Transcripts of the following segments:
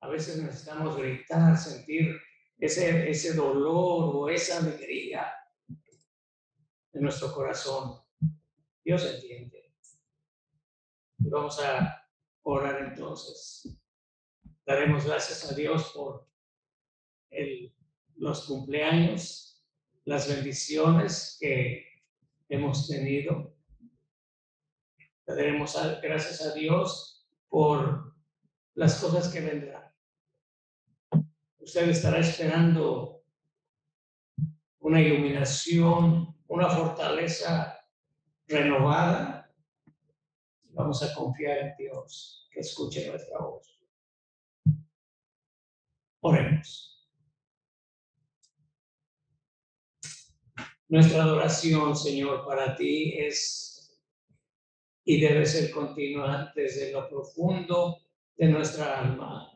A veces necesitamos gritar, sentir ese dolor o esa alegría en nuestro corazón. Dios entiende. Y vamos a orar entonces. Daremos gracias a Dios por los cumpleaños, las bendiciones que hemos tenido. Daremos gracias a Dios por las cosas que vendrán. Usted estará esperando una iluminación, una fortaleza renovada. Vamos a confiar en Dios, que escuche nuestra voz. Oremos. Nuestra adoración, Señor, para ti es y debe ser continua desde lo profundo de nuestra alma.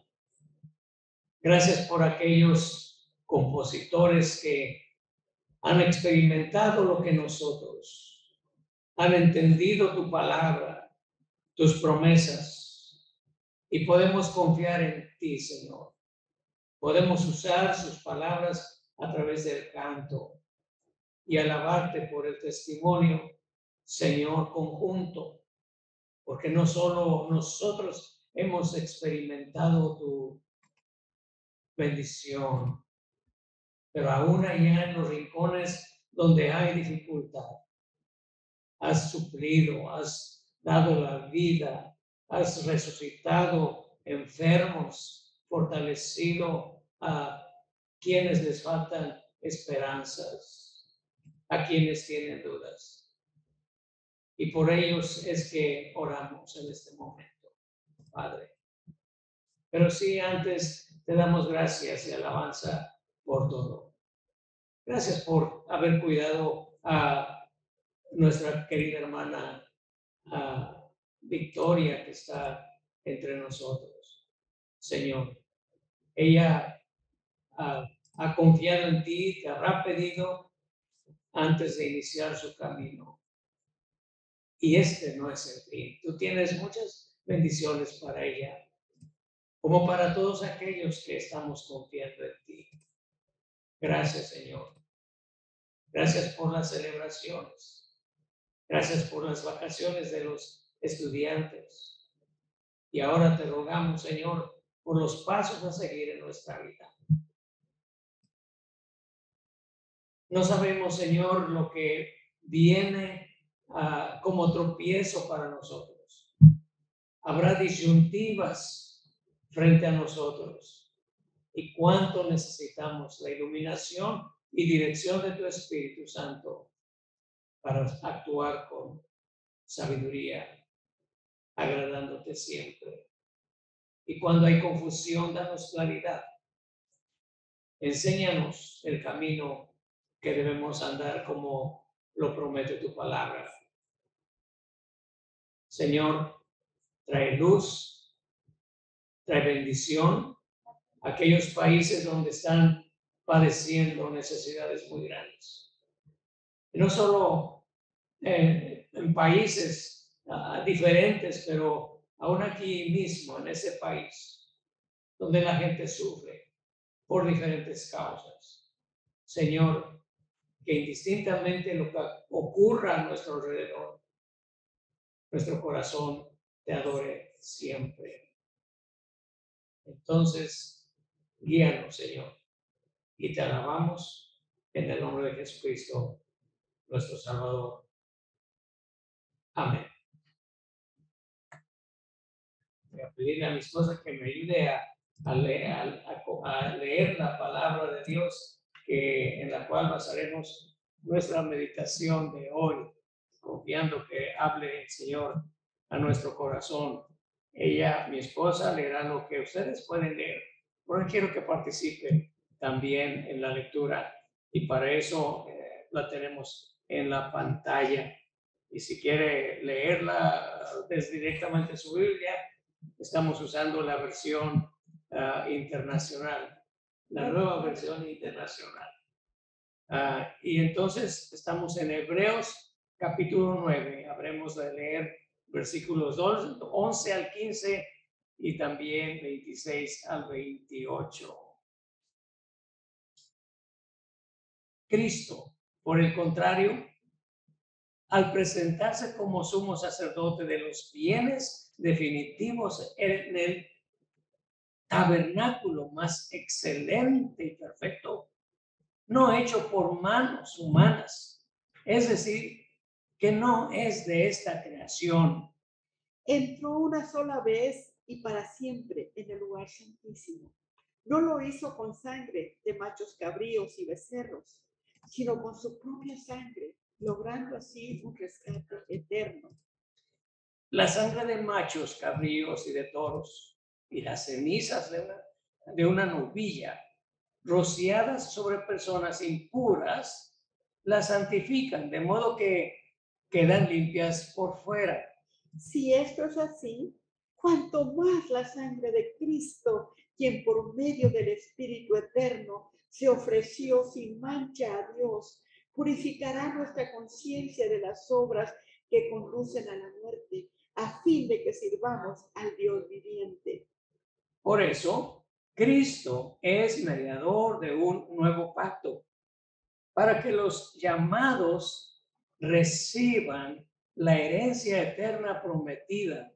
Gracias por aquellos compositores que han experimentado lo que nosotros, han entendido tu palabra, tus promesas, y podemos confiar en ti, Señor. Podemos usar sus palabras a través del canto y alabarte por el testimonio, Señor, conjunto, porque no solo nosotros hemos experimentado tu bendición, pero aún allá en los rincones donde hay dificultad, has suplido, has dado la vida, has resucitado enfermos, fortalecido a quienes les faltan esperanzas, a quienes tienen dudas. Y por ellos es que oramos en este momento, Padre. Pero sí, antes te damos gracias y alabanza por todo. Gracias por haber cuidado a nuestra querida hermana Victoria, que está entre nosotros. Señor, ella ha confiado en ti, te habrá pedido antes de iniciar su camino. Y este no es el fin. Tú tienes muchas bendiciones para ella, como para todos aquellos que estamos confiando en ti. Gracias, Señor. Gracias por las celebraciones. Gracias por las vacaciones de los estudiantes. Y ahora te rogamos, Señor, por los pasos a seguir en nuestra vida. No sabemos, Señor, lo que viene como tropiezo para nosotros. Habrá disyuntivas frente a nosotros. Y cuánto necesitamos la iluminación y dirección de tu Espíritu Santo para actuar con sabiduría, agradándote siempre. Y cuando hay confusión, danos claridad. Enséñanos el camino que debemos andar como lo promete tu palabra. Señor, trae luz, trae bendición a aquellos países donde están padeciendo necesidades muy grandes. Y no solo en países diferentes, pero aún aquí mismo, en ese país, donde la gente sufre por diferentes causas. Señor, que indistintamente lo que ocurra a nuestro alrededor, nuestro corazón te adore siempre. Entonces, guíanos, Señor, y te alabamos en el nombre de Jesucristo, nuestro Salvador. Amén. Voy a pedirle a mi esposa que me ayude a leer la palabra de Dios, en la cual basaremos nuestra meditación de hoy, confiando que hable el Señor a nuestro corazón. Ella, mi esposa, leerá lo que ustedes pueden leer, porque quiero que participen también en la lectura, y para eso la tenemos en la pantalla. Y si quiere leerla directamente su Biblia, estamos usando la versión internacional, la nueva versión internacional. Y entonces estamos en Hebreos capítulo 9. Habremos de leer versículos 11 al 15 y también 26 al 28. Cristo, por el contrario, al presentarse como sumo sacerdote de los bienes definitivos en el tabernáculo más excelente y perfecto, no hecho por manos humanas, es decir, que no es de esta creación. Entró una sola vez y para siempre en el lugar santísimo. No lo hizo con sangre de machos cabríos y becerros, sino con su propia sangre, logrando así un rescate eterno. La sangre de machos cabríos y de toros y las cenizas de una novilla rociadas sobre personas impuras las santifican, de modo que quedan limpias por fuera. Si esto es así, cuanto más la sangre de Cristo, quien por medio del Espíritu Eterno se ofreció sin mancha a Dios, purificará nuestra conciencia de las obras que conducen a la muerte, a fin de que sirvamos al Dios viviente. Por eso, Cristo es mediador de un nuevo pacto, para que los llamados reciban la herencia eterna prometida,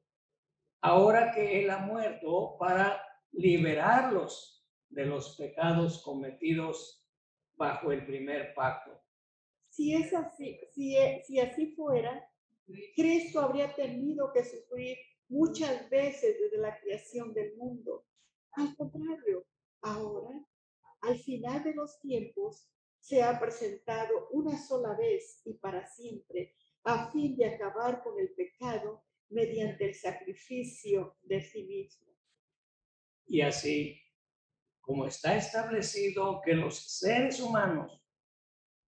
ahora que Él ha muerto para liberarlos de los pecados cometidos bajo el primer pacto. Si es así, si así fuera, Cristo habría tenido que sufrir muchas veces desde la creación del mundo. Al contrario, ahora, al final de los tiempos, se ha presentado una sola vez y para siempre, a fin de acabar con el pecado mediante el sacrificio de sí mismo. Y así, como está establecido que los seres humanos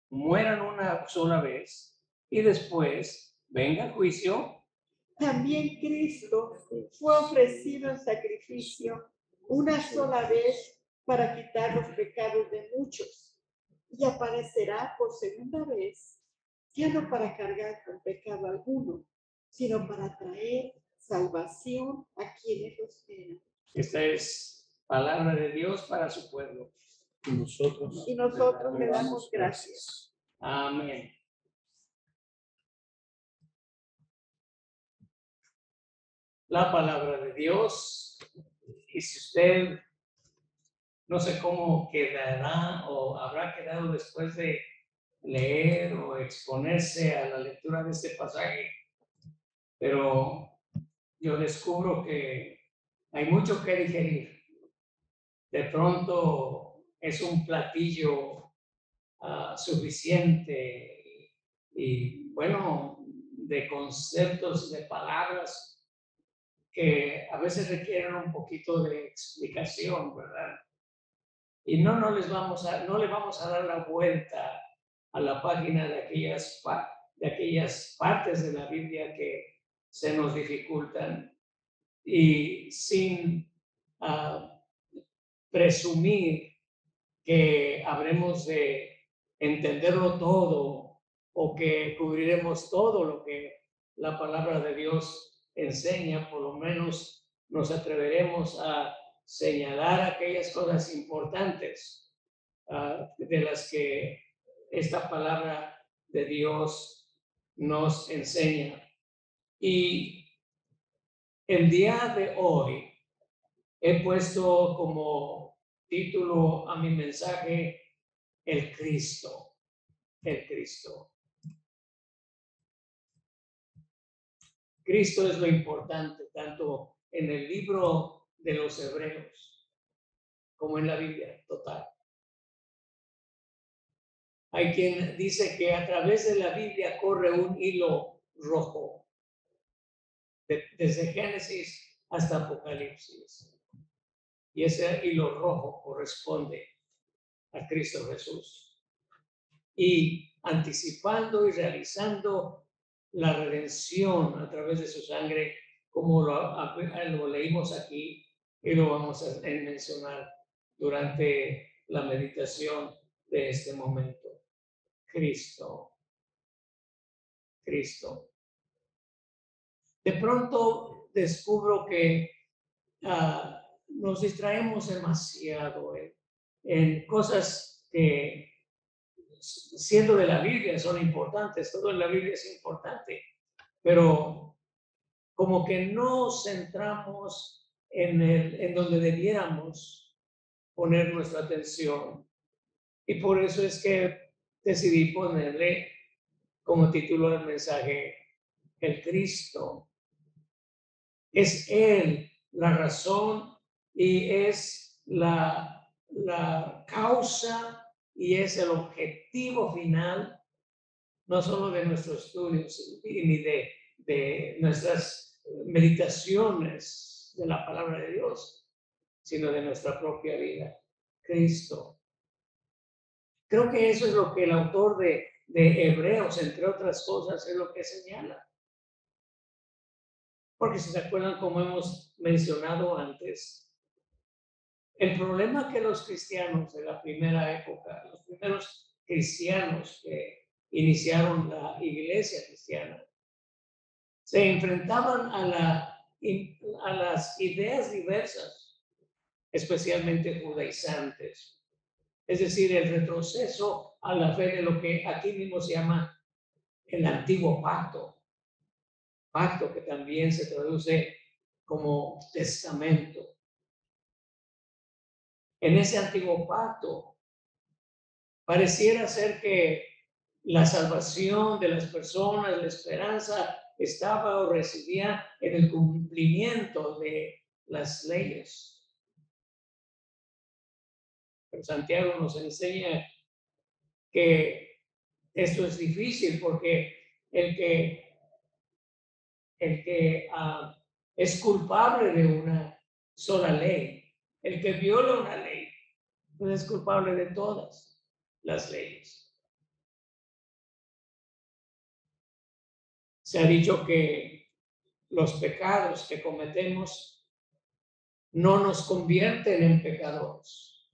mueran una sola vez y después venga el juicio, También Cristo fue ofrecido en sacrificio una sola vez para quitar los pecados de muchos y aparecerá por segunda vez, ya no para cargar con pecado alguno, sino para traer salvación a quienes lo esperan. esta es palabra de Dios para su pueblo. Y nosotros le damos gracias. Amén. La palabra de Dios, y si usted no sé cómo quedará o habrá quedado después de leer o exponerse a la lectura de este pasaje, pero yo descubro que hay mucho que digerir. De pronto es un platillo suficiente y bueno, de conceptos, de palabras que a veces requieren un poquito de explicación, ¿verdad? Y no le vamos a dar la vuelta a la página de aquellas partes de la Biblia que se nos dificultan y sin presumir que habremos de entenderlo todo o que cubriremos todo lo que la palabra de Dios enseña. Por lo menos nos atreveremos a señalar aquellas cosas importantes de las que esta palabra de Dios nos enseña. Y el día de hoy he puesto como título a mi mensaje el Cristo, el Cristo. Cristo es lo importante, tanto en el libro de los Hebreos como en la Biblia total. Hay quien dice que a través de la Biblia corre un hilo rojo, desde Génesis hasta Apocalipsis. Y ese hilo rojo corresponde a Cristo Jesús. Y anticipando y realizando la redención a través de su sangre, como lo leímos aquí y lo vamos a mencionar durante la meditación de este momento. Cristo, Cristo. De pronto descubro que nos distraemos demasiado en cosas que, siendo de la Biblia, son importantes. Todo en la Biblia es importante, pero como que no centramos en donde debiéramos poner nuestra atención. Y por eso es que decidí ponerle como título del mensaje, el Cristo. Es Él la razón y es la causa y es el objetivo final, no solo de nuestros estudios ni de nuestras meditaciones de la palabra de Dios, sino de nuestra propia vida, Cristo. Creo que eso es lo que el autor de Hebreos, entre otras cosas, es lo que señala. Porque si se acuerdan, como hemos mencionado antes, el problema que los cristianos de la primera época, los primeros cristianos que iniciaron la iglesia cristiana, se enfrentaban a las ideas diversas, especialmente judaizantes. Es decir, el retroceso a la fe de lo que aquí mismo se llama el antiguo pacto, pacto que también se traduce como testamento. En ese antiguo pacto, pareciera ser que la salvación de las personas, la esperanza, estaba o residía en el cumplimiento de las leyes. Pero Santiago nos enseña que esto es difícil porque el que, es culpable de una sola ley, el que viola una ley, pues es culpable de todas las leyes. Se ha dicho que los pecados que cometemos no nos convierten en pecadores,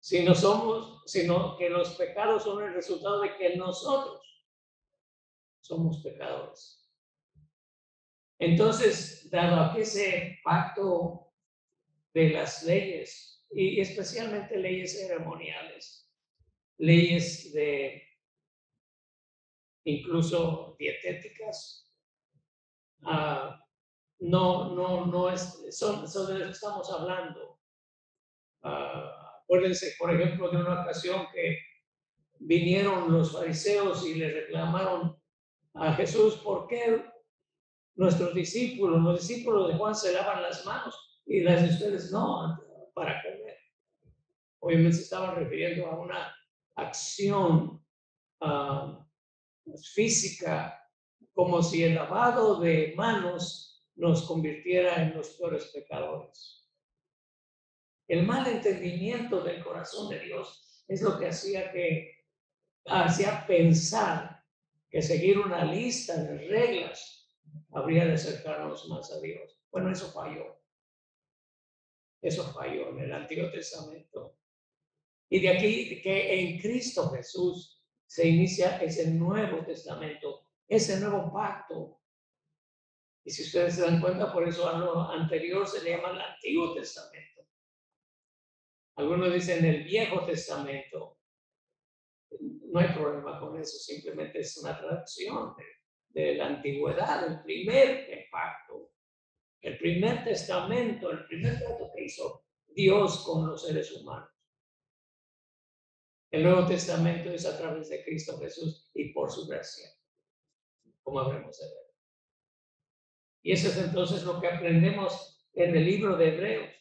sino que los pecados son el resultado de que nosotros somos pecadores. Entonces, dado que ese pacto de las leyes, y especialmente leyes ceremoniales, leyes de incluso dietéticas, no son de lo que estamos hablando. Acuérdense, por ejemplo, de una ocasión que vinieron los fariseos y le reclamaron a Jesús, ¿por qué los discípulos de Juan se lavan las manos y las de ustedes no, para comer? Obviamente se estaban refiriendo a una acción física, como si el lavado de manos nos convirtiera en los peores pecadores. El mal entendimiento del corazón de Dios es lo que hacía pensar que seguir una lista de reglas habría de acercarnos más a Dios. Bueno, eso falló. Eso falló en el Antiguo Testamento. Y de aquí que en Cristo Jesús se inicia ese Nuevo Testamento, ese nuevo pacto. Y si ustedes se dan cuenta, por eso a lo anterior se le llama el Antiguo Testamento. Algunos dicen el Viejo Testamento. No hay problema con eso, simplemente es una traducción de la antigüedad, el primer pacto, el primer testamento, el primer trato que hizo Dios con los seres humanos. El Nuevo Testamento es a través de Cristo Jesús y por su gracia, como habremos de ver. Y eso es entonces lo que aprendemos en el libro de Hebreos,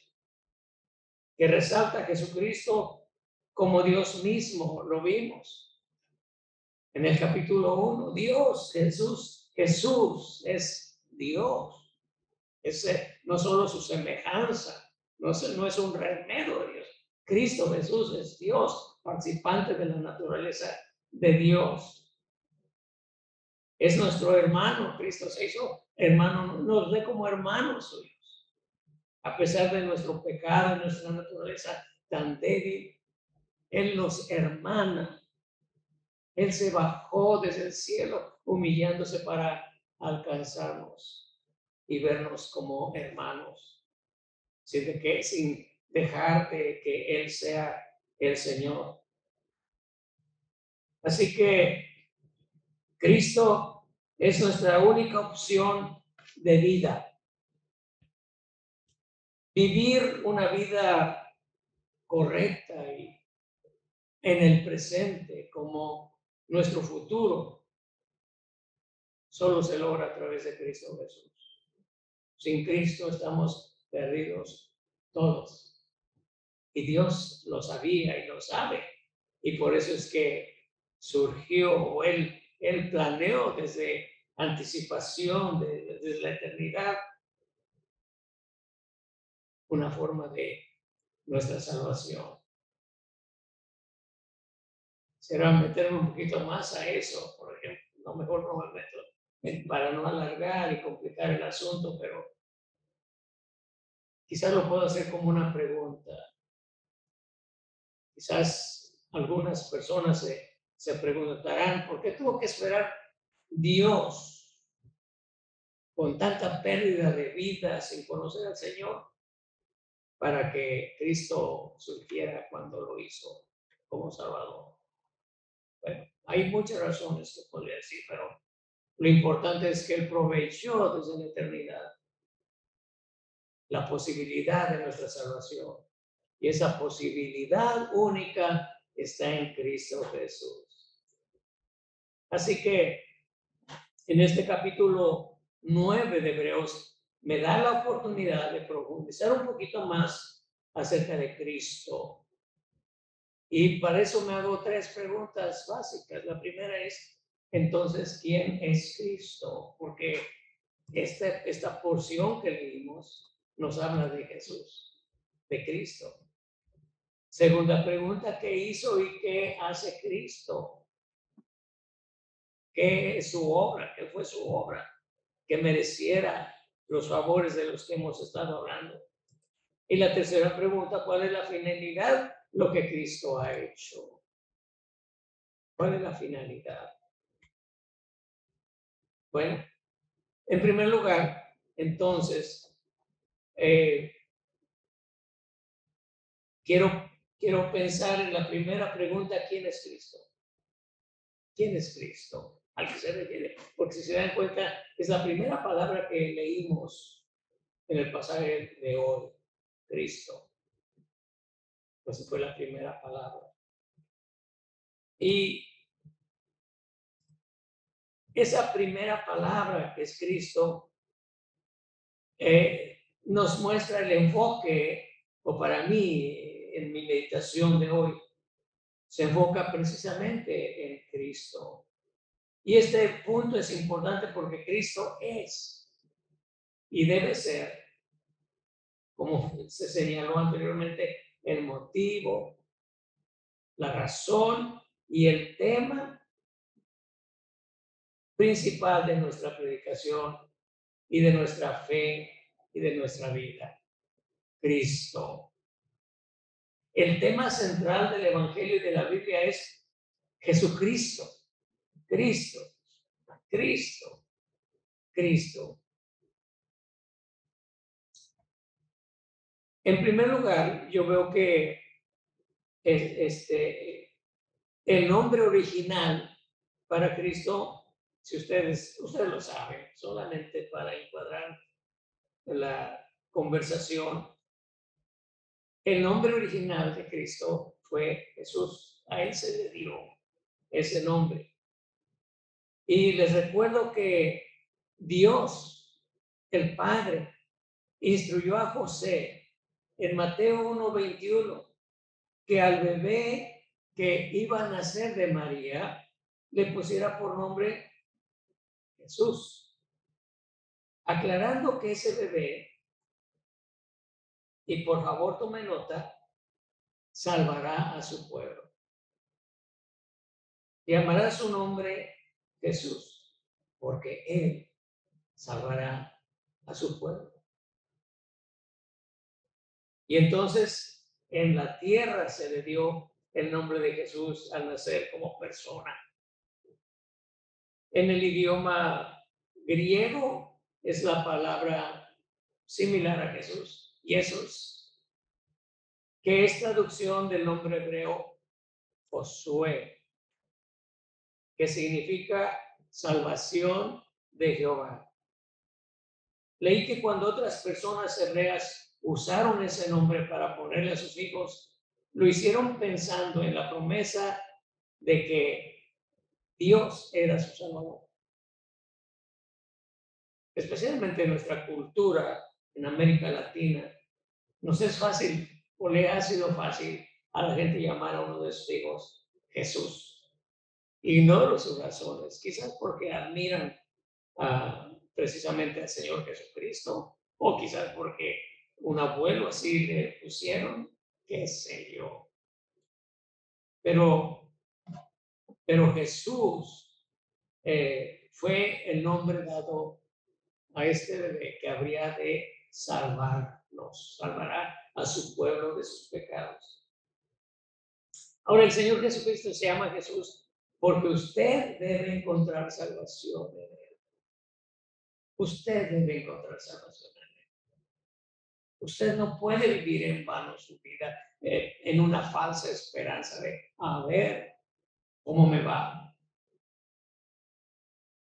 que resalta a Jesucristo como Dios mismo, lo vimos. En el capítulo 1, Dios, Jesús es Dios. No solo su semejanza, no es un remedio de Dios. Cristo Jesús es Dios, participante de la naturaleza de Dios. Es nuestro hermano, Cristo se hizo hermano, nos ve como hermanos suyos. A pesar de nuestro pecado, de nuestra naturaleza tan débil, Él nos hermana. Él se bajó desde el cielo, humillándose para alcanzarnos y vernos como hermanos. sin dejar de que Él sea el Señor. Así que Cristo es nuestra única opción de vida. Vivir una vida correcta y en el presente como nuestro futuro solo se logra a través de Cristo Jesús. Sin Cristo estamos perdidos todos. Y Dios lo sabía y lo sabe. Y por eso es que surgió, o él planeó desde anticipación, desde la eternidad, una forma de nuestra salvación. Será meterme un poquito más a eso, por ejemplo. No, mejor no me meto para no alargar y complicar el asunto, pero quizás lo puedo hacer como una pregunta. Quizás algunas personas se preguntarán, ¿por qué tuvo que esperar Dios con tanta pérdida de vida sin conocer al Señor para que Cristo surgiera cuando lo hizo como Salvador? Bueno, hay muchas razones que podría decir, pero lo importante es que Él proveyó desde la eternidad la posibilidad de nuestra salvación. Y esa posibilidad única está en Cristo Jesús. Así que en este capítulo 9 de Hebreos me da la oportunidad de profundizar un poquito más acerca de Cristo. Y para eso me hago tres preguntas básicas. La primera es, entonces, ¿quién es Cristo? Porque esta porción que leímos nos habla de Jesús, de Cristo. Segunda pregunta, ¿qué hizo y qué hace Cristo? ¿Qué es su obra? ¿Qué fue su obra? Que mereciera los favores de los que hemos estado hablando. Y la tercera pregunta, ¿cuál es la finalidad? Lo que Cristo ha hecho. ¿Cuál es la finalidad? Bueno, en primer lugar, entonces, quiero pensar en la primera pregunta, ¿quién es Cristo? ¿Quién es Cristo? Al que se refiere. Porque si se dan cuenta, es la primera palabra que leímos en el pasaje de hoy, Cristo. Pues fue la primera palabra. Y esa primera palabra que es Cristo nos muestra el enfoque, o para mí, en mi meditación de hoy, se enfoca precisamente en Cristo. Y este punto es importante porque Cristo es y debe ser, como se señaló anteriormente, el motivo, la razón y el tema principal de nuestra predicación y de nuestra fe y de nuestra vida. Cristo. El tema central del Evangelio y de la Biblia es Jesucristo. Cristo. Cristo. Cristo. En primer lugar, yo veo que el nombre original para Cristo, si ustedes lo saben, solamente para encuadrar la conversación, el nombre original de Cristo fue Jesús. A Él se le dio ese nombre. Y les recuerdo que Dios, el Padre, instruyó a José en Mateo 1:21 que al bebé que iba a nacer de María le pusiera por nombre Jesús, aclarando que ese bebé, y por favor tome nota, salvará a su pueblo. Llamará su nombre Jesús, porque Él salvará a su pueblo. Y entonces en la tierra se le dio el nombre de Jesús al nacer como persona. En el idioma griego es la palabra similar a Jesús, Jesús, que es traducción del nombre hebreo Josué, que significa salvación de Jehová. Leí que cuando otras personas hebreas usaron ese nombre para ponerle a sus hijos, lo hicieron pensando en la promesa de que Dios era su Salvador. Especialmente en nuestra cultura, en América Latina, nos es fácil o le ha sido fácil a la gente llamar a uno de sus hijos Jesús. Ignoro sus razones, quizás porque admiran precisamente al Señor Jesucristo, o quizás porque un abuelo así le pusieron, qué sé yo. Pero Jesús fue el nombre dado a este bebé que habría de salvarnos, salvará a su pueblo de sus pecados. Ahora, el Señor Jesucristo se llama Jesús porque usted debe encontrar salvación en Él. Usted debe encontrar salvación en Él. Usted no puede vivir en vano su vida en una falsa esperanza de a ver cómo me va,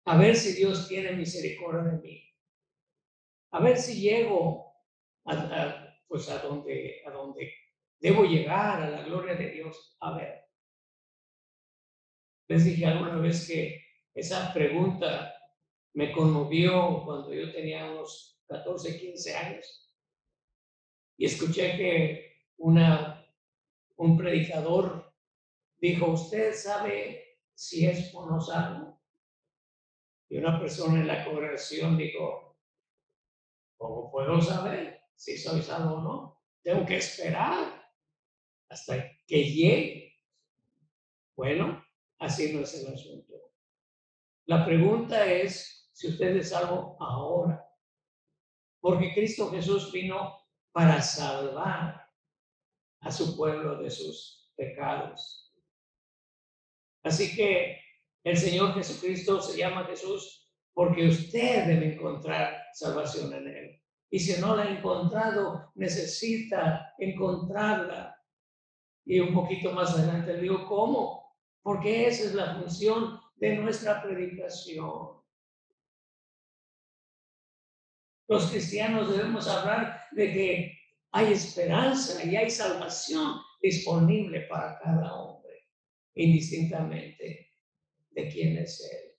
a ver si Dios tiene misericordia de mí, a ver si llego pues a donde debo llegar, a la gloria de Dios. A ver, les dije alguna vez que esa pregunta me conmovió cuando yo tenía unos 14, 15 años y escuché que un predicador dijo, ¿usted sabe si es o no salvo? Y una persona en la congregación dijo, ¿cómo puedo saber si soy salvo o no? Tengo que esperar hasta que llegue. Bueno, así no es el asunto. La pregunta es si usted es salvo ahora, porque Cristo Jesús vino para salvar a su pueblo de sus pecados. Así que el Señor Jesucristo se llama Jesús porque usted debe encontrar salvación en Él. Y si no la ha encontrado, necesita encontrarla. Y un poquito más adelante le digo, ¿cómo? Porque esa es la función de nuestra predicación. Los cristianos debemos hablar de que hay esperanza y hay salvación disponible para cada hombre, indistintamente de quién es Él.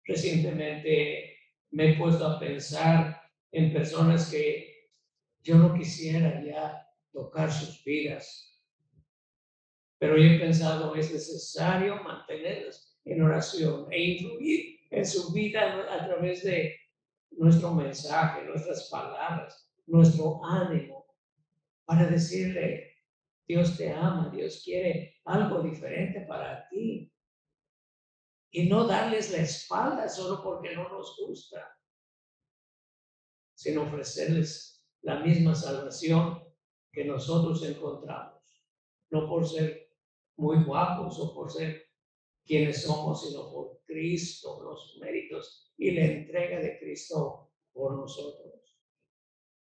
Recientemente me he puesto a pensar en personas que yo no quisiera ya tocar sus vidas, pero yo he pensado es necesario mantenerlas en oración e influir en su vida a través de nuestro mensaje, nuestras palabras, nuestro ánimo, para decirle, Dios te ama, Dios quiere algo diferente para ti. Y no darles la espalda solo porque no nos gusta, sino ofrecerles la misma salvación que nosotros encontramos, no por ser muy guapos o por ser quienes somos, sino por Cristo, los méritos y la entrega de Cristo por nosotros.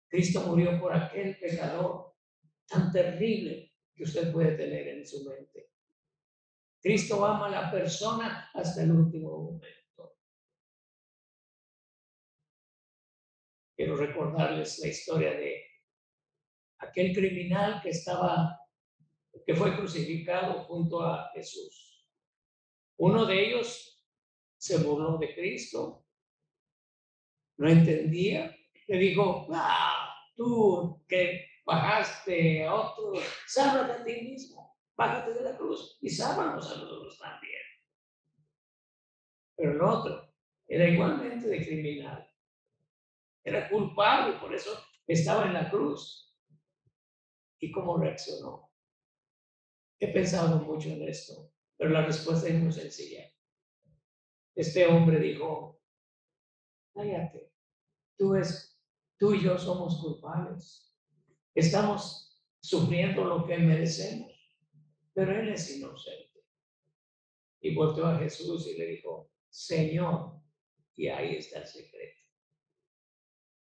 Cristo murió por aquel pecador tan terrible que usted puede tener en su mente. Cristo ama a la persona hasta el último momento. Quiero recordarles la historia de aquel criminal que fue crucificado junto a Jesús. Uno de ellos se burló de Cristo, no entendía, le dijo, tú que bajaste a otro, sálvate a ti mismo, bájate de la cruz y sálvanos a nosotros también. Pero el otro era igualmente de criminal, era culpable, por eso estaba en la cruz. ¿Y cómo reaccionó? He pensado mucho en esto, pero la respuesta es muy sencilla. Este hombre dijo, cállate, tú y yo somos culpables. Estamos sufriendo lo que merecemos, pero él es inocente. Y volteó a Jesús y le dijo, Señor, y ahí está el secreto.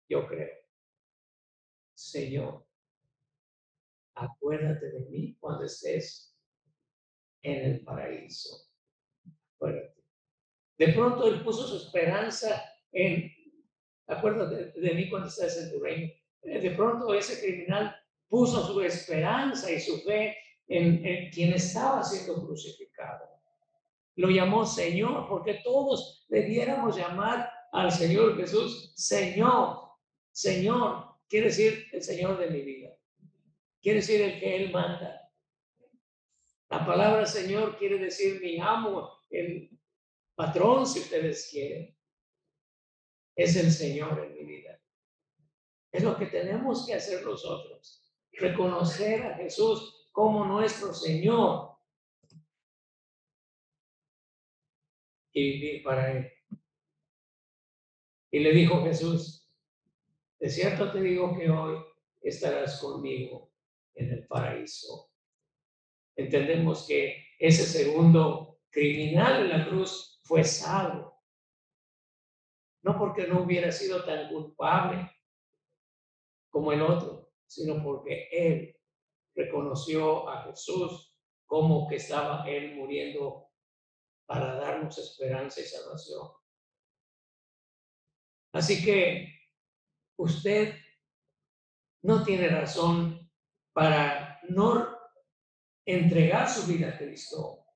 Yo creo Señor, acuérdate de mí cuando estés en el paraíso. Acuérdate. De pronto él puso su esperanza en, acuérdate de mí cuando estés en tu reino. De pronto ese criminal puso su esperanza y su fe en quien estaba siendo crucificado. Lo llamó Señor, porque todos debiéramos llamar al Señor Jesús Señor. Señor quiere decir el Señor de mi vida. Quiere decir el que Él manda. La palabra Señor quiere decir mi amo, el patrón, si ustedes quieren. Es el Señor en mi vida. Es lo que tenemos que hacer nosotros. Reconocer a Jesús como nuestro Señor y vivir para Él. Y le dijo Jesús, de cierto te digo que hoy estarás conmigo en el paraíso. Entendemos que ese segundo criminal en la cruz fue salvo. No porque no hubiera sido tan culpable como el otro, sino porque él reconoció a Jesús como que estaba él muriendo para darnos esperanza y salvación. Así que usted no tiene razón para no entregar su vida a Cristo,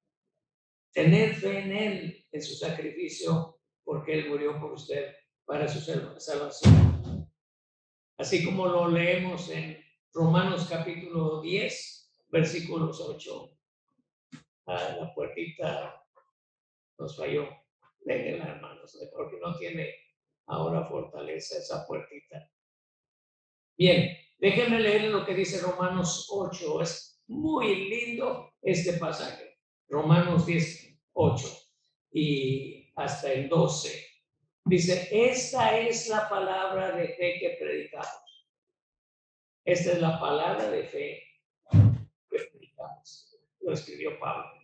tener fe en Él, en su sacrificio, porque Él murió por usted para su salvación. Así como lo leemos en Romanos capítulo 10, versículos 8. La puertita nos falló. Déjenla, hermanos, porque no tiene ahora fortaleza esa puertita. Bien, déjenme leer lo que dice Romanos 8. Es muy lindo este pasaje. Romanos 10, 8 y hasta el 12. Dice, esta es la palabra de fe que predicamos. Esta es la palabra de fe que predicamos. Lo escribió Pablo.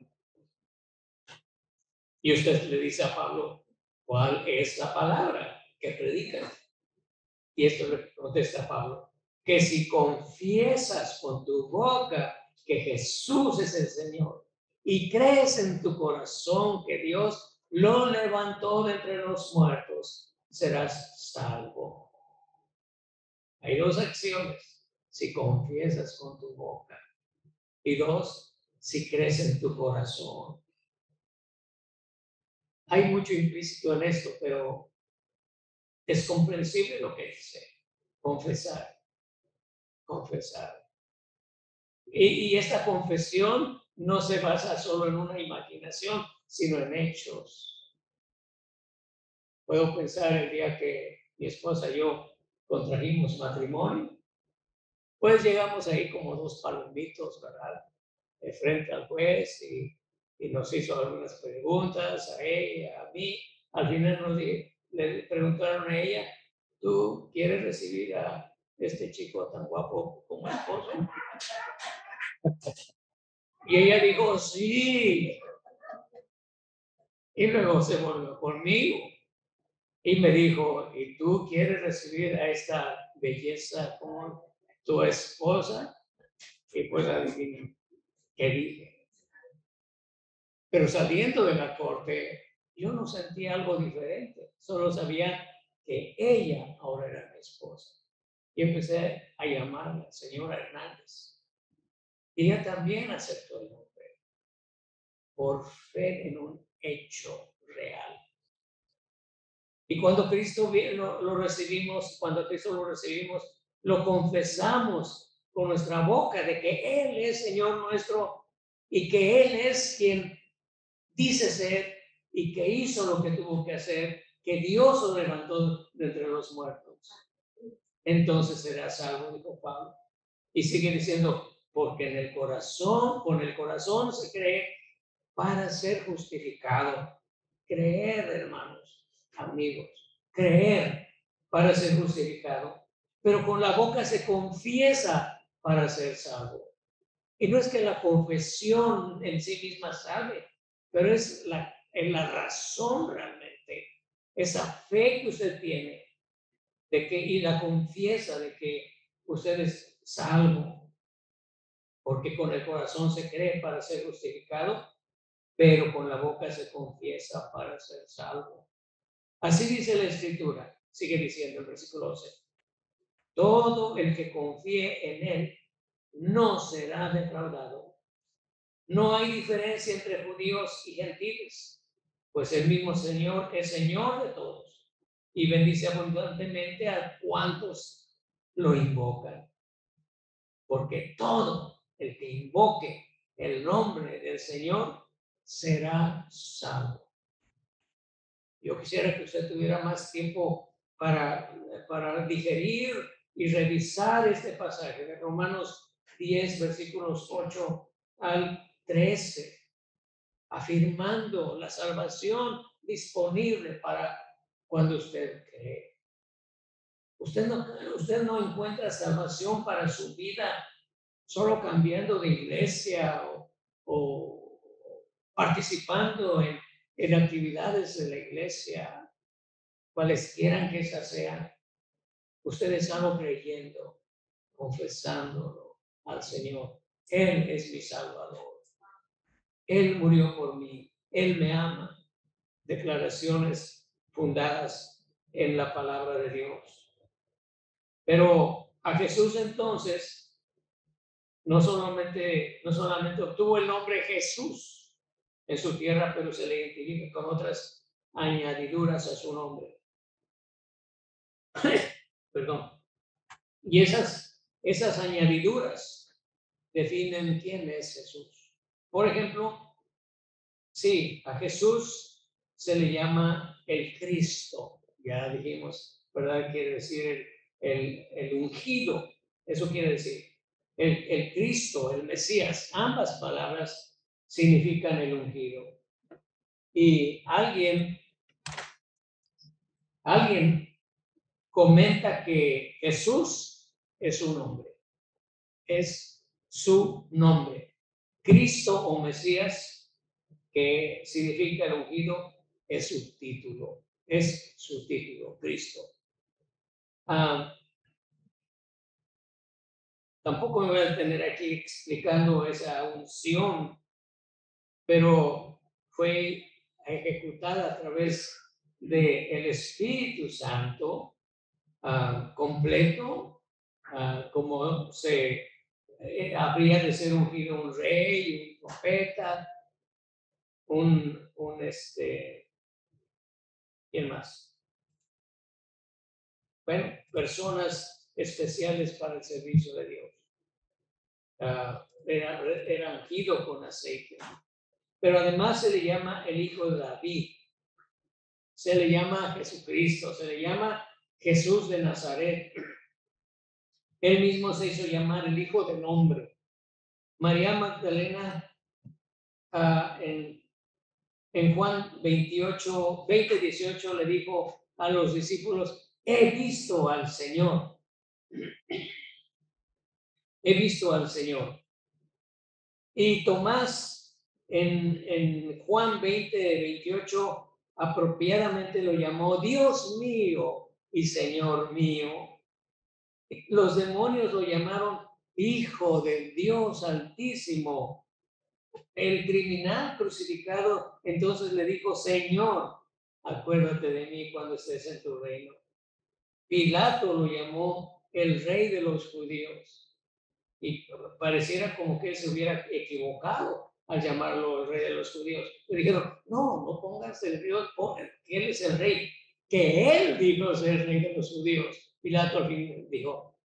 Y usted le dice a Pablo, ¿cuál es la palabra que predicas? Y esto le contesta Pablo, que si confiesas con tu boca que Jesús es el Señor y crees en tu corazón que Dios lo levantó de entre los muertos, serás salvo. Hay dos acciones, si confiesas con tu boca y dos, si crees en tu corazón. Hay mucho implícito en esto, pero es comprensible lo que dice, confesar. Y esta confesión no se basa solo en una imaginación, sino en hechos. Puedo pensar el día que mi esposa y yo contrajimos matrimonio, pues llegamos ahí como dos palomitos, ¿verdad? De frente al juez y nos hizo algunas preguntas a ella, a mí. Al final le preguntaron a ella, ¿tú quieres recibir a este chico tan guapo como esposo? Y ella dijo, sí. Y luego se volvió conmigo y me dijo, ¿y tú quieres recibir a esta belleza como tu esposa? Y pues adivinen qué dije. Pero saliendo de la corte, yo no sentía algo diferente. Solo sabía que ella ahora era mi esposa. Y empecé a llamarla señora Hernández. Y ella también aceptó el nombre por fe en un hecho real. Y cuando Cristo lo recibimos, cuando Cristo lo recibimos, lo confesamos con nuestra boca de que Él es Señor nuestro y que Él es quien dice ser y que hizo lo que tuvo que hacer, que Dios lo levantó de entre los muertos. Entonces serás salvo, dijo Pablo. Y sigue diciendo, porque en el corazón, con el corazón se cree para ser justificado. Creer, hermanos, amigos, creer para ser justificado. Pero con la boca se confiesa para ser salvo. Y no es que la confesión en sí misma salve, pero es en la razón realmente, esa fe que usted tiene de que, y la confiesa de que usted es salvo, porque con el corazón se cree para ser justificado, pero con la boca se confiesa para ser salvo. Así dice la Escritura, sigue diciendo el versículo 11. Todo el que confíe en él no será defraudado. No hay diferencia entre judíos y gentiles, pues el mismo Señor es Señor de todos y bendice abundantemente a cuantos lo invocan. Porque todo el que invoque el nombre del Señor será salvo. Yo quisiera que usted tuviera más tiempo para digerir y revisar este pasaje de Romanos 10, versículos 8 al 13, afirmando la salvación disponible para cuando usted cree. Usted no encuentra salvación para su vida solo cambiando de iglesia o participando en actividades de la iglesia, cualesquiera que esas sean. Usted es algo creyendo, confesándolo al Señor. Él es mi Salvador. Él murió por mí. Él me ama. Declaraciones fundadas en la palabra de Dios. Pero a Jesús entonces no solamente obtuvo el nombre Jesús en su tierra, pero se le identifica con otras añadiduras a su nombre. Perdón. Y esas añadiduras definen quién es Jesús. Por ejemplo, sí, a Jesús se le llama el Cristo. Ya dijimos, ¿verdad? Quiere decir el ungido. Eso quiere decir. El Cristo, el Mesías, ambas palabras significan el ungido. Y alguien comenta que Jesús es un nombre, es su nombre. Cristo o Mesías, que significa el ungido, es su título, Cristo. Tampoco me voy a detener aquí explicando esa unción, pero fue ejecutada a través del Espíritu Santo completo, como se habría de ser ungido un rey, un profeta, ¿quién más? Bueno, personas especiales para el servicio de Dios. Era ungido con aceite. Pero además se le llama el hijo de David. Se le llama Jesucristo, se le llama Jesús de Nazaret. Él mismo se hizo llamar el hijo del hombre. María Magdalena, en Juan 28, 20, 18 le dijo a los discípulos: he visto al Señor. He visto al Señor. Y Tomás en Juan 20, 28 apropiadamente lo llamó Dios mío y Señor mío. Los demonios lo llamaron Hijo del Dios Altísimo. El criminal crucificado entonces le dijo: Señor, acuérdate de mí cuando estés en tu reino. Pilato lo llamó el Rey de los Judíos. Y pareciera como que él se hubiera equivocado al llamarlo el Rey de los Judíos. Le dijeron: no pongas el Dios, que él es el Rey, que él dijo ser Rey de los Judíos. Pilato al fin dijo: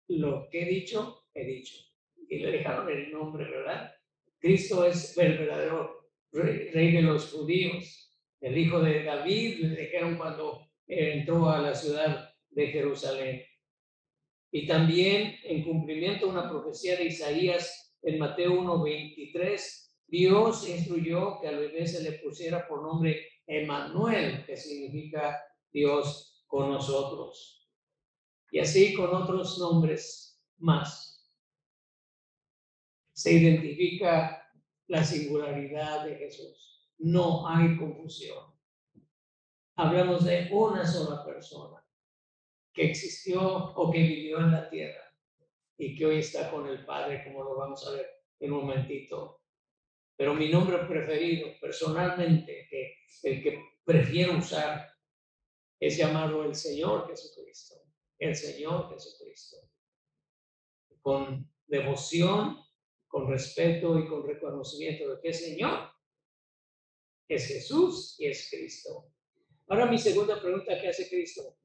lo que he dicho, he dicho. Y le dejaron el nombre, ¿verdad? Cristo es el verdadero rey de los judíos, el hijo de David, le dijeron cuando entró a la ciudad de Jerusalén. Y también en cumplimiento de una profecía de Isaías en Mateo 1:23, Dios instruyó que al bebé se le pusiera por nombre Emmanuel, que significa Dios con nosotros. Y así con otros nombres más. Se identifica la singularidad de Jesús. No hay confusión. Hablamos de una sola persona. que existió o que vivió en la tierra y que hoy está con el Padre, como lo vamos a ver en un momentito. Pero mi nombre preferido, personalmente, el que prefiero usar, es llamado el Señor Jesucristo. El Señor Jesucristo. Con devoción, con respeto y con reconocimiento de que es Señor, es Jesús y es Cristo. Ahora mi segunda pregunta, ¿qué hace Cristo?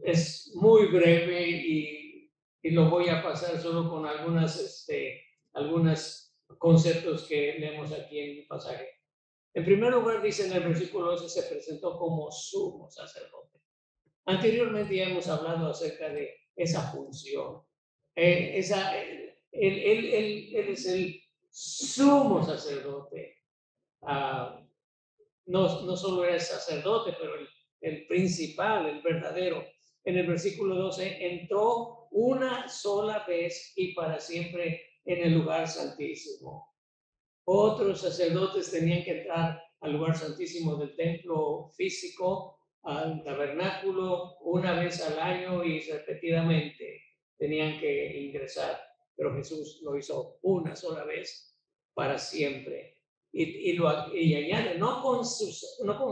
Es muy breve y lo voy a pasar solo con algunos conceptos que leemos aquí en el pasaje. En primer lugar, dice en el versículo 11, se presentó como sumo sacerdote. Anteriormente ya hemos hablado acerca de esa función. Él es el sumo sacerdote. No solo era el sacerdote, pero el principal, el verdadero. En el versículo 12, entró una sola vez y para siempre en el lugar santísimo. Otros sacerdotes tenían que entrar al lugar santísimo del templo físico, al tabernáculo, una vez al año y repetidamente tenían que ingresar. Pero Jesús lo hizo una sola vez para siempre. Y añade, no con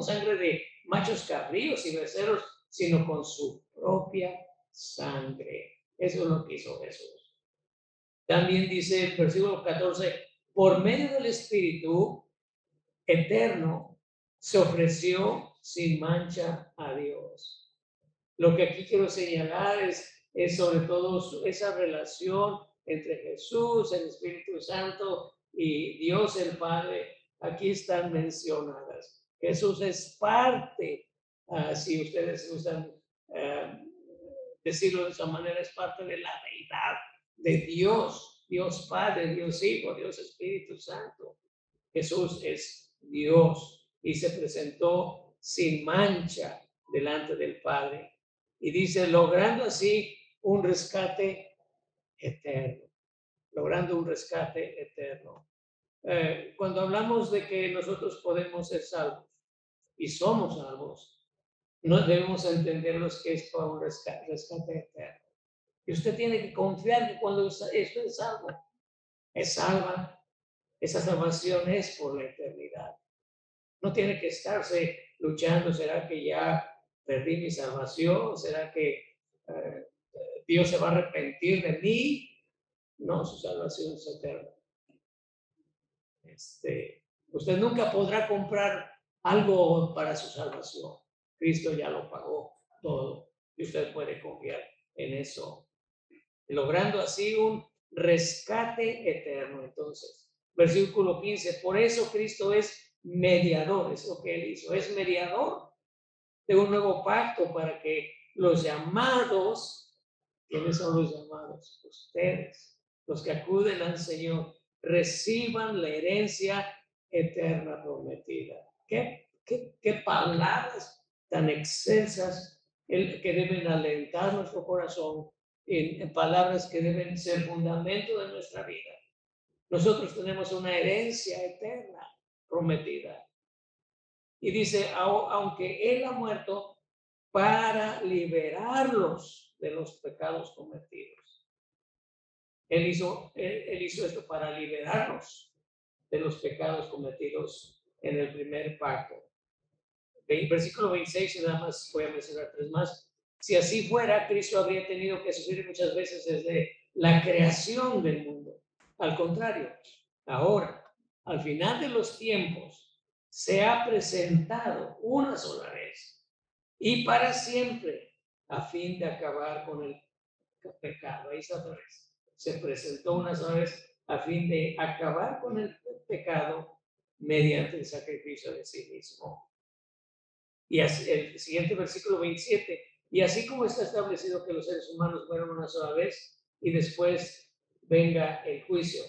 sangre de machos cabríos y becerros, sino con su propia sangre. Eso es lo que hizo Jesús. También dice el versículo 14, por medio del Espíritu eterno, se ofreció sin mancha a Dios. Lo que aquí quiero señalar es sobre todo esa relación entre Jesús, el Espíritu Santo y Dios el Padre. Aquí están mencionadas. Jesús es parte, si ustedes gustan decirlo de esa manera, es parte de la deidad de Dios, Dios Padre, Dios Hijo, Dios Espíritu Santo. Jesús es Dios y se presentó sin mancha delante del Padre. Y dice, logrando así un rescate eterno, logrando un rescate eterno. Cuando hablamos de que nosotros podemos ser salvos y somos salvos, no debemos entenderlos que es para un rescate eterno. Y usted tiene que confiar que cuando esto es salvo, es salva, esa salvación es por la eternidad. No tiene que estarse luchando, ¿será que ya perdí mi salvación? ¿Será que Dios se va a arrepentir de mí? No, su salvación es eterna. Usted nunca podrá comprar algo para su salvación. Cristo ya lo pagó todo y usted puede confiar en eso, logrando así un rescate eterno. Entonces, versículo 15, por eso Cristo es mediador, es lo que él hizo, es mediador de un nuevo pacto para que los llamados, ¿quiénes son los llamados? Ustedes, los que acuden al Señor, reciban la herencia eterna prometida. ¿Qué palabras tan excelsas que deben alentar nuestro corazón, en palabras que deben ser fundamento de nuestra vida. Nosotros tenemos una herencia eterna prometida. Y dice, aunque Él ha muerto para liberarlos de los pecados cometidos. Él hizo esto para liberarnos de los pecados cometidos en el primer pacto. Versículo 26, y nada más voy a mencionar 3 más. Si así fuera, Cristo habría tenido que sufrir muchas veces desde la creación del mundo. Al contrario, ahora, al final de los tiempos, se ha presentado una sola vez y para siempre a fin de acabar con el pecado. Ahí está otra vez. Se presentó una sola vez a fin de acabar con el pecado mediante el sacrificio de sí mismo. Y así, el siguiente versículo 27, y así como está establecido que los seres humanos mueran una sola vez y después venga el juicio.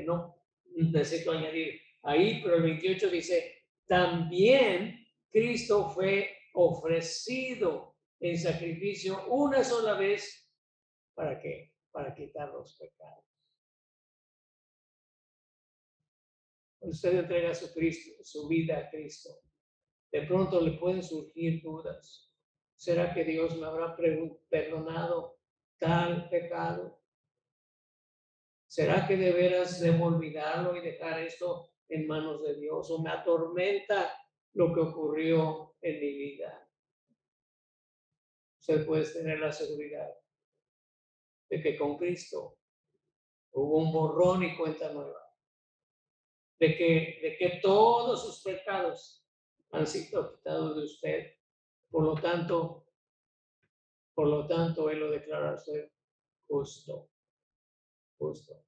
No necesito añadir ahí, pero el 28 dice, también Cristo fue ofrecido en sacrificio una sola vez. ¿Para qué? Para quitar los pecados. Usted entrega su vida a Cristo. De pronto le pueden surgir dudas. ¿Será que Dios me habrá perdonado tal pecado? ¿Será que de veras debo olvidarlo y dejar esto en manos de Dios? ¿O me atormenta lo que ocurrió en mi vida? Usted puede tener la seguridad de que con Cristo hubo un borrón y cuenta nueva. De que todos sus pecados han sido quitados de usted. Por lo tanto, Él lo declara a usted justo, justo.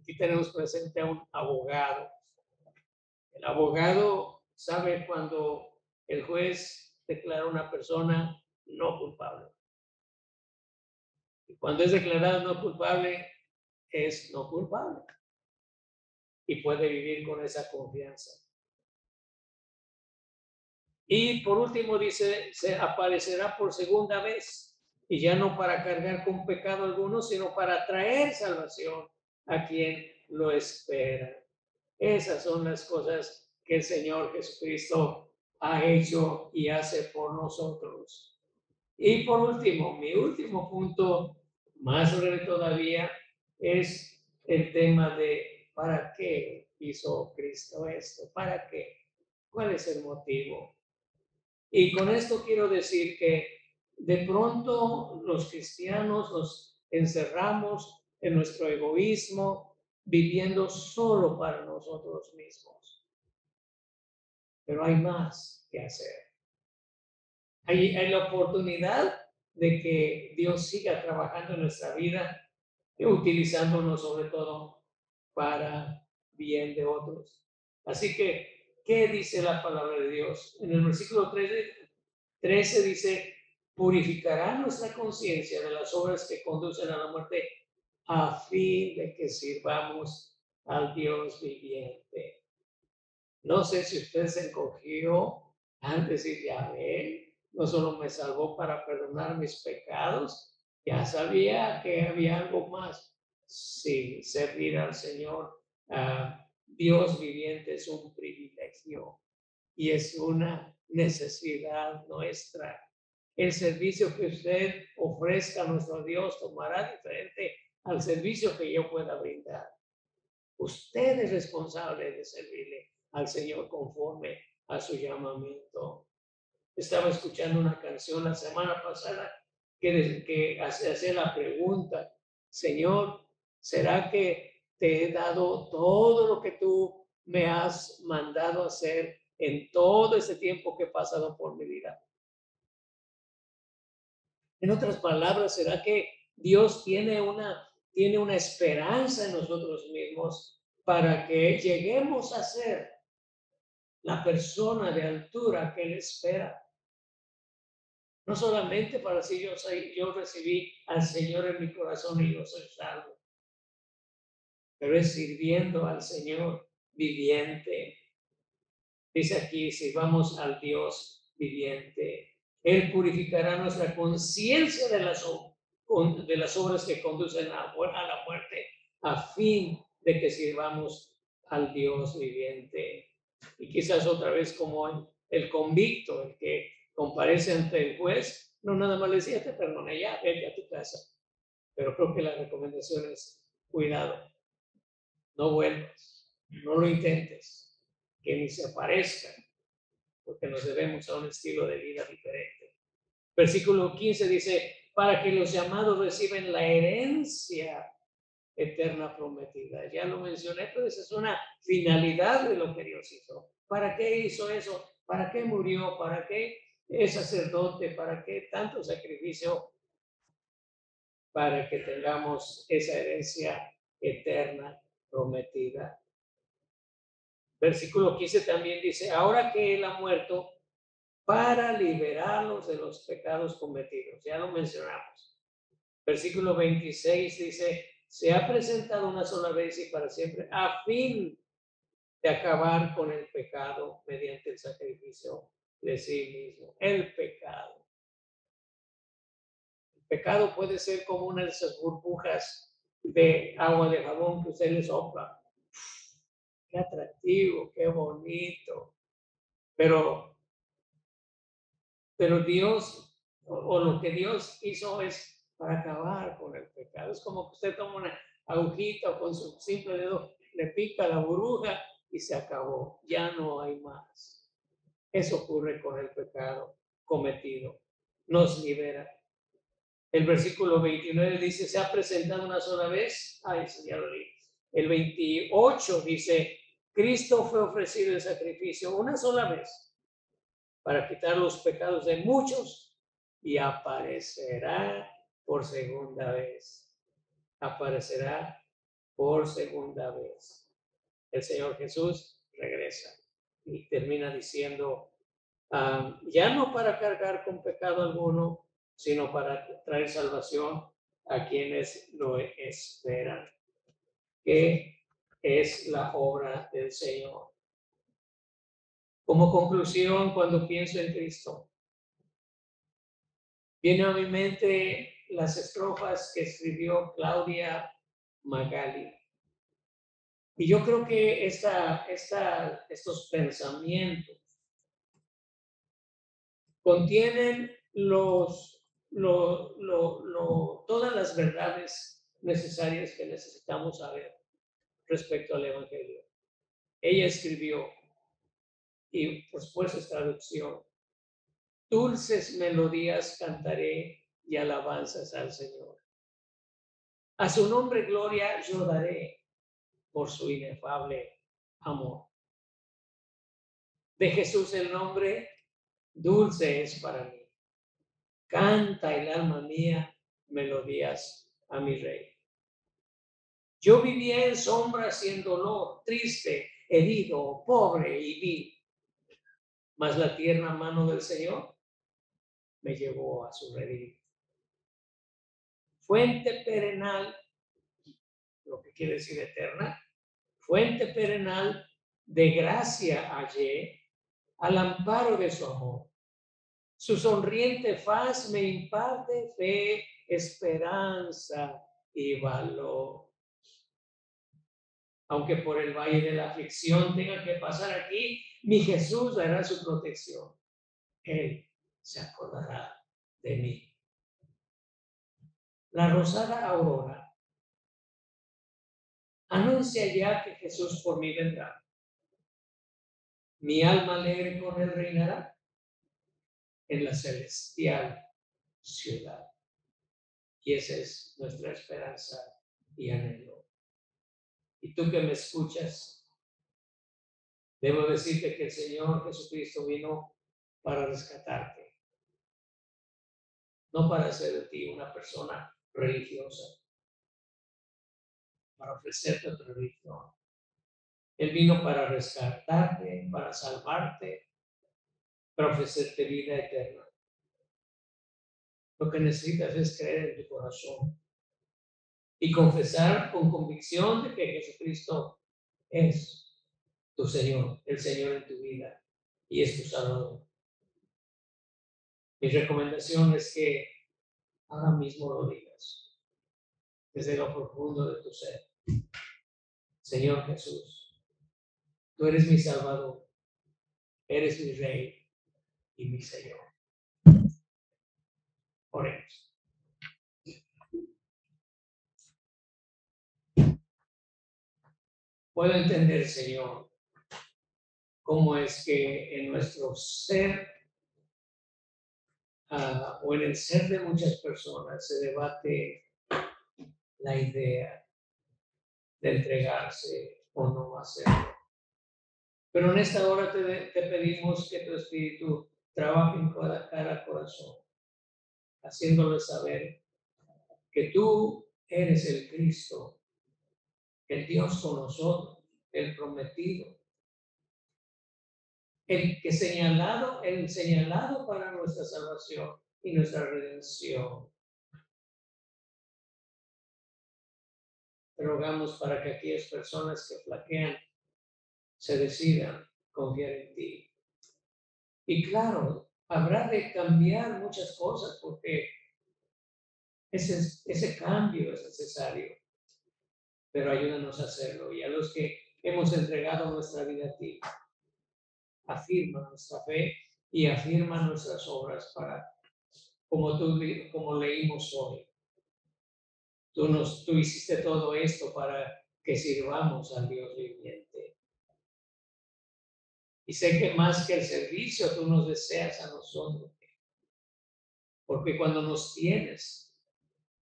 Aquí tenemos presente a un abogado. El abogado sabe cuando el juez declara a una persona no culpable. Y cuando es declarado no culpable, es no culpable. Y puede vivir con esa confianza. Y por último dice, se aparecerá por segunda vez, y ya no para cargar con pecado alguno, sino para traer salvación a quien lo espera. Esas son las cosas que el Señor Jesucristo ha hecho y hace por nosotros. Y por último, mi último punto, más breve todavía, es el tema de ¿para qué hizo Cristo esto? ¿Para qué? ¿Cuál es el motivo? Y con esto quiero decir que de pronto los cristianos nos encerramos en nuestro egoísmo, viviendo solo para nosotros mismos. Pero hay más que hacer. Hay la oportunidad de que Dios siga trabajando en nuestra vida, utilizándonos sobre todo para bien de otros. Así que, ¿qué dice la palabra de Dios? En el versículo 13 dice, purificará nuestra conciencia de las obras que conducen a la muerte a fin de que sirvamos al Dios viviente. No sé si usted se encogió al decir, ya ve, no solo me salvó para perdonar mis pecados, ya sabía que había algo más. Sí, servir al Señor, Dios viviente es un privilegio y es una necesidad nuestra. El servicio que usted ofrezca a nuestro Dios tomará diferente al servicio que yo pueda brindar. Usted es responsable de servirle al Señor conforme a su llamamiento. Estaba escuchando una canción la semana pasada que hacía la pregunta, Señor, ¿será que te he dado todo lo que tú me has mandado hacer en todo ese tiempo que he pasado por mi vida? En otras palabras, ¿será que Dios tiene una esperanza en nosotros mismos para que lleguemos a ser la persona de altura que Él espera? No solamente para si yo recibí al Señor en mi corazón y yo soy salvo, pero es sirviendo al Señor viviente. Dice aquí, sirvamos al Dios viviente. Él purificará nuestra conciencia de las obras que conducen a la muerte, a fin de que sirvamos al Dios viviente. Y quizás otra vez como el convicto, el que comparece ante el juez, no nada más le decía, te perdoné ya, vete a tu casa. Pero creo que la recomendación es, cuidado, no vuelvas, no lo intentes, que ni se aparezca, porque nos debemos a un estilo de vida diferente. Versículo 15 dice, para que los llamados reciben la herencia eterna prometida. Ya lo mencioné, pero esa es una finalidad de lo que Dios hizo. ¿Para qué hizo eso? ¿Para qué murió? ¿Para qué es sacerdote? ¿Para qué tanto sacrificio? Para que tengamos esa herencia eterna prometida. Versículo 15 también dice, ahora que Él ha muerto, para liberarlos de los pecados cometidos. Ya lo mencionamos. Versículo 26 dice, se ha presentado una sola vez y para siempre a fin de acabar con el pecado mediante el sacrificio de sí mismo. El pecado. El pecado puede ser como una de esas burbujas de agua de jabón que usted le sopla. Qué atractivo, qué bonito. Pero Pero Dios, o lo que Dios hizo es para acabar con el pecado. Es como que usted toma una agujita o con su simple dedo le pica la burbuja y se acabó. Ya no hay más. Eso ocurre con el pecado cometido. Nos libera. El versículo 29 dice, se ha presentado una sola vez. Ay, eso ya lo leí. El 28 dice, Cristo fue ofrecido en sacrificio una sola vez para quitar los pecados de muchos y aparecerá por segunda vez. Aparecerá por segunda vez. El Señor Jesús regresa y termina diciendo, ya no para cargar con pecado alguno, sino para traer salvación a quienes lo esperan, que es la obra del Señor. Como conclusión, cuando pienso en Cristo, viene a mi mente las estrofas que escribió Claudia Magali. Y yo creo que estos pensamientos contienen todas las verdades necesarias que necesitamos saber respecto al Evangelio. Ella escribió, y por supuesto es traducción, dulces melodías cantaré y alabanzas al Señor. A su nombre gloria yo daré por su inefable amor. De Jesús el nombre dulce es para mí. Canta el alma mía melodías a mi Rey. Yo vivía en sombras y en dolor, triste, herido, pobre y vil. Mas la tierna mano del Señor me llevó a su redil. Fuente perenal, lo que quiere decir eterna, fuente perenal de gracia hallé al amparo de su amor. Su sonriente faz me imparte fe, esperanza y valor. Aunque por el valle de la aflicción tenga que pasar aquí, mi Jesús dará su protección. Él se acordará de mí. La rosada aurora anuncia ya que Jesús por mí vendrá. Mi alma alegre con él reinará en la celestial ciudad. Y esa es nuestra esperanza y anhelo. Y tú que me escuchas, debo decirte que el Señor Jesucristo vino para rescatarte, no para hacer de ti una persona religiosa, para ofrecerte otra religión. Él vino para rescatarte, para salvarte, para ofrecerte vida eterna. Lo que necesitas es creer en tu corazón y confesar con convicción de que Jesucristo es tu Señor, el Señor en tu vida y es tu Salvador. Mi recomendación es que ahora mismo lo digas desde lo profundo de tu ser. Señor Jesús, tú eres mi Salvador, eres mi Rey y mi Señor. Oremos. Puedo entender, Señor, cómo es que en nuestro ser o en el ser de muchas personas se debate la idea de entregarse o no hacerlo. Pero en esta hora te pedimos que tu Espíritu trabaje en cada corazón, haciéndole saber que tú eres el Cristo, el Dios con nosotros, el prometido, el señalado para nuestra salvación y nuestra redención. Te rogamos para que aquellas personas que flaquean se decidan confiar en ti. Y claro, habrá de cambiar muchas cosas porque ese cambio es necesario, pero ayúdanos a hacerlo. Y a los que hemos entregado nuestra vida a ti, afirma nuestra fe y afirma nuestras obras para, como leímos hoy. Tú hiciste todo esto para que sirvamos al Dios viviente. Y sé que más que el servicio, tú nos deseas a nosotros. Porque cuando nos tienes,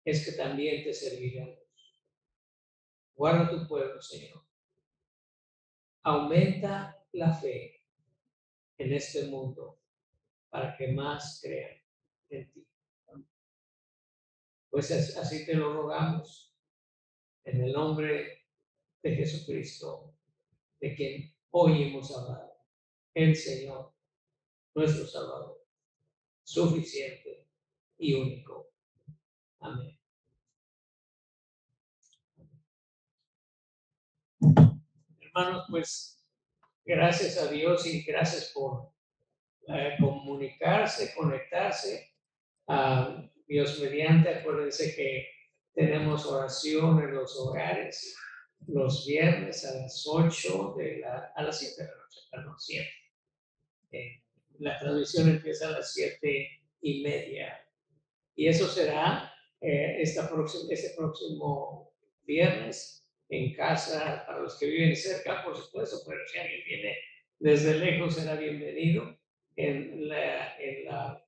es que también te serviremos. Guarda tu pueblo, Señor. Aumenta la fe en este mundo para que más crean en ti. Pues así te lo rogamos en el nombre de Jesucristo, de quien hoy hemos hablado, el Señor, nuestro Salvador, suficiente y único. Amén. Hermanos, pues gracias a Dios y gracias por comunicarse, conectarse. Dios mediante, acuérdense que tenemos oración en los hogares los viernes a las 8 a las 7 de la noche, perdón, 7. La transmisión empieza a las 7:30 y eso será este próximo viernes en casa para los que viven cerca, por supuesto, pero si alguien viene desde lejos será bienvenido en la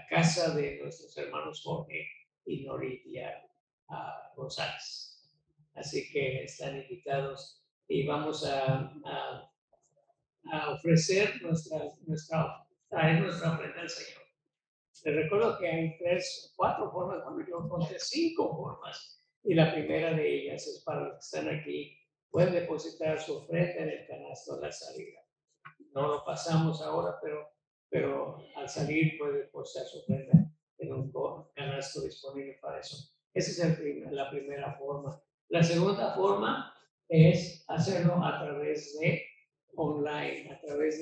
casa de nuestros hermanos Jorge y Noridia González. Así que están invitados y vamos a ofrecer traer nuestra ofrenda al Señor. Les recuerdo que hay 4 formas, bueno, yo conté 5 formas, y la primera de ellas es para los que están aquí, pueden depositar su ofrenda en el canasto de la salida. No lo pasamos ahora, pero al salir puede depositar su ofrenda en un canasto disponible para eso. Esa es la primera forma. La segunda forma es hacerlo a través de online, a través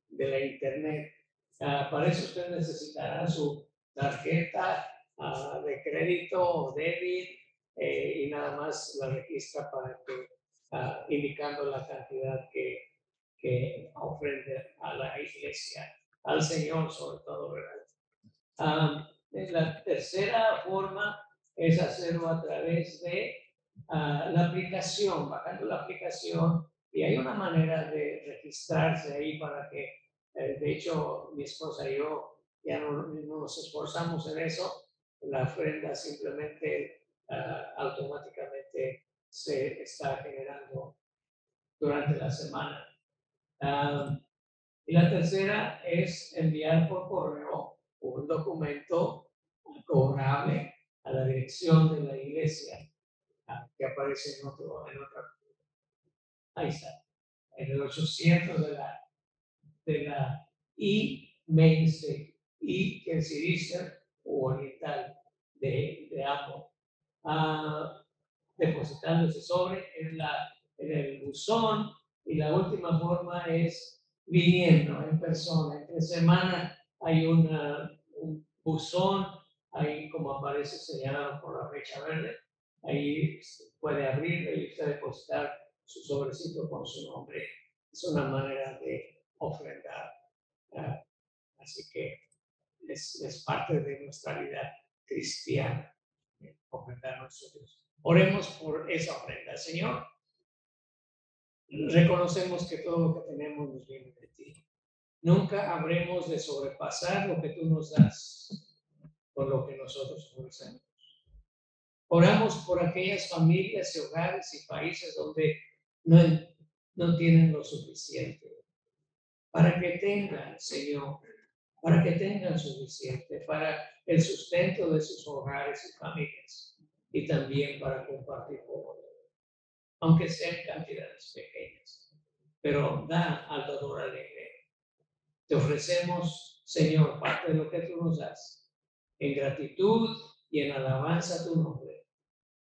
de la internet. Para eso usted necesitará su tarjeta de crédito o débito y nada más la registra para que, indicando la cantidad que ofrende a la iglesia, al Señor sobre todo, ¿verdad? La tercera forma es hacerlo a través de la aplicación, bajando la aplicación, y hay una manera de registrarse ahí para que, de hecho, mi esposa y yo ya no nos esforzamos en eso, la ofrenda simplemente automáticamente se está generando durante la semana. Y la tercera es enviar por correo un documento cobrable a la dirección de la iglesia que aparece en otra. Ahí está, en el 800 de la Main Street, y que se dice oriental de Apple. Depositando ese sobre en el buzón, y la última forma es viniendo en persona. Entre semana hay un buzón, ahí como aparece señalado por la flecha verde, ahí puede abrirlo y usted depositar su sobrecito con su nombre. Es una manera de ofrendar. Así que es parte de nuestra vida cristiana, ofrendar a nuestro Dios. Oremos por esa ofrenda. Señor, reconocemos que todo lo que tenemos nos viene de ti. Nunca habremos de sobrepasar lo que tú nos das por lo que nosotros ofrecemos. Oramos por aquellas familias y hogares y países donde no tienen lo suficiente, para que tengan, Señor, para que tengan suficiente para el sustento de sus hogares y familias, y también para compartir con otros, aunque sean cantidades pequeñas, pero da al dador alegre. Te ofrecemos, Señor, parte de lo que tú nos das, en gratitud y en alabanza a tu nombre,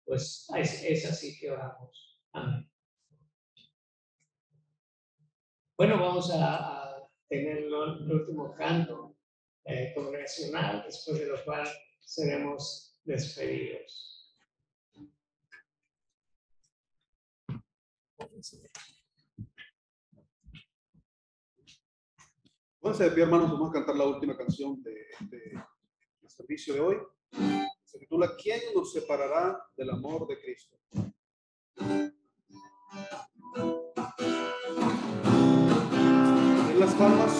pues es así que oramos. Amén. Bueno, vamos a tener el último canto congregacional, después de lo cual seremos despedidos. Pónganse de pie, hermanos, vamos a cantar la última canción del servicio de hoy. Se titula ¿Quién nos separará del amor de Cristo? En las palmas.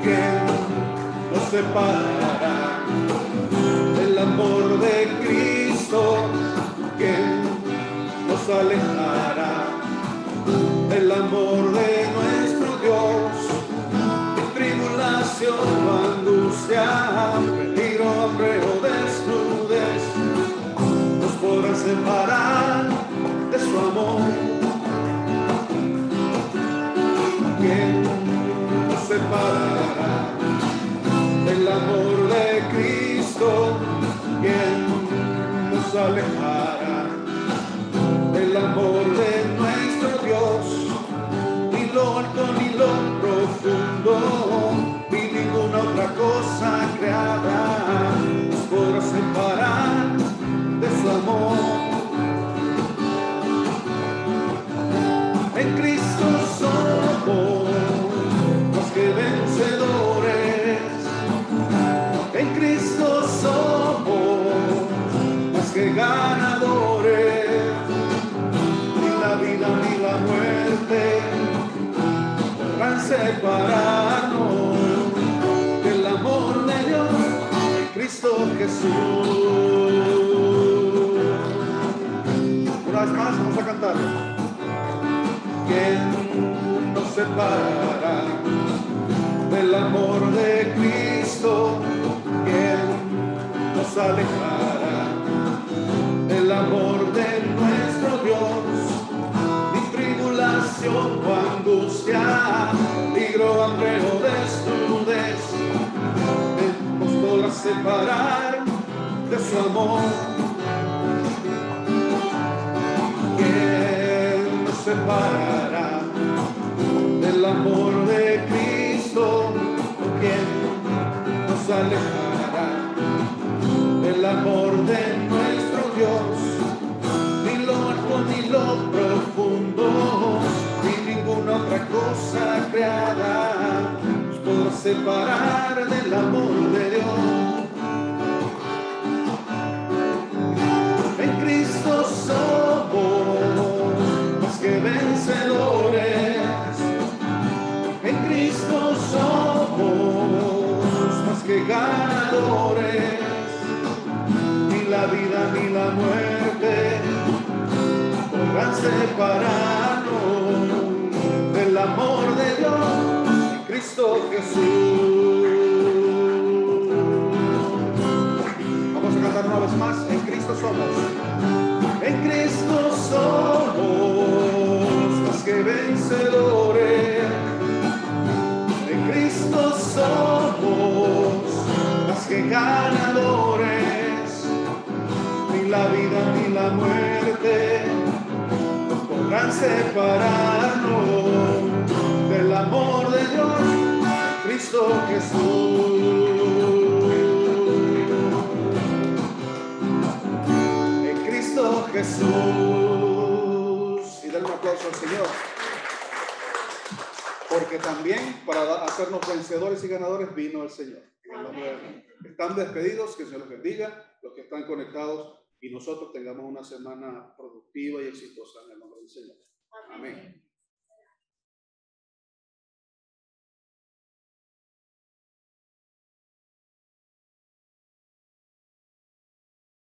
¿Quién nos separará del amor de Cristo? ¿Quién nos alejará del amor de nuestro Dios? En tribulación o angustia, peligro, hambre o desnudez, nos podrán separar de su amor. ¿Quién nos separará del amor de Cristo? ¿Quién nos alejará del amor de nuestro Dios? Ni lo alto ni lo profundo, ni ninguna otra cosa creada nos podrá separar de su amor. En Cristo somos más que vencedores. En Cristo somos más que ganadores. Ni la vida ni la muerte podrán separarnos del amor de Dios en Cristo Jesús. Una vez más vamos a cantar. ¿Quién nos separará del amor de Cristo? ¿Quién nos alejará del amor de nuestro Dios? Ni tribulación o angustia, peligro, hambre o desnudez, nos podrá separar de su amor. ¿Quién nos separará del amor de Cristo? ¿Quién nos alejará del amor de nuestro Dios? Ni lo alto ni lo profundo, ni ninguna otra cosa creada nos podrá separar del amor de Dios. En Cristo somos más que vencedores. En Cristo somos más que ganadores. Ni la vida ni la muerte podrán separarnos del amor de Dios en Cristo Jesús. Vamos a cantar una vez más. En Cristo somos. En Cristo somos más que vencedores. En Cristo somos más que ganadores. Ni la vida ni la muerte podrán separarnos del amor de Dios en Cristo Jesús. En Cristo Jesús. Y denle un aplauso al Señor. Porque también para hacernos vencedores y ganadores vino el Señor. Están despedidos, que se los bendiga, los que están conectados, y nosotros tengamos una semana productiva y exitosa en el nombre del Señor. Amén.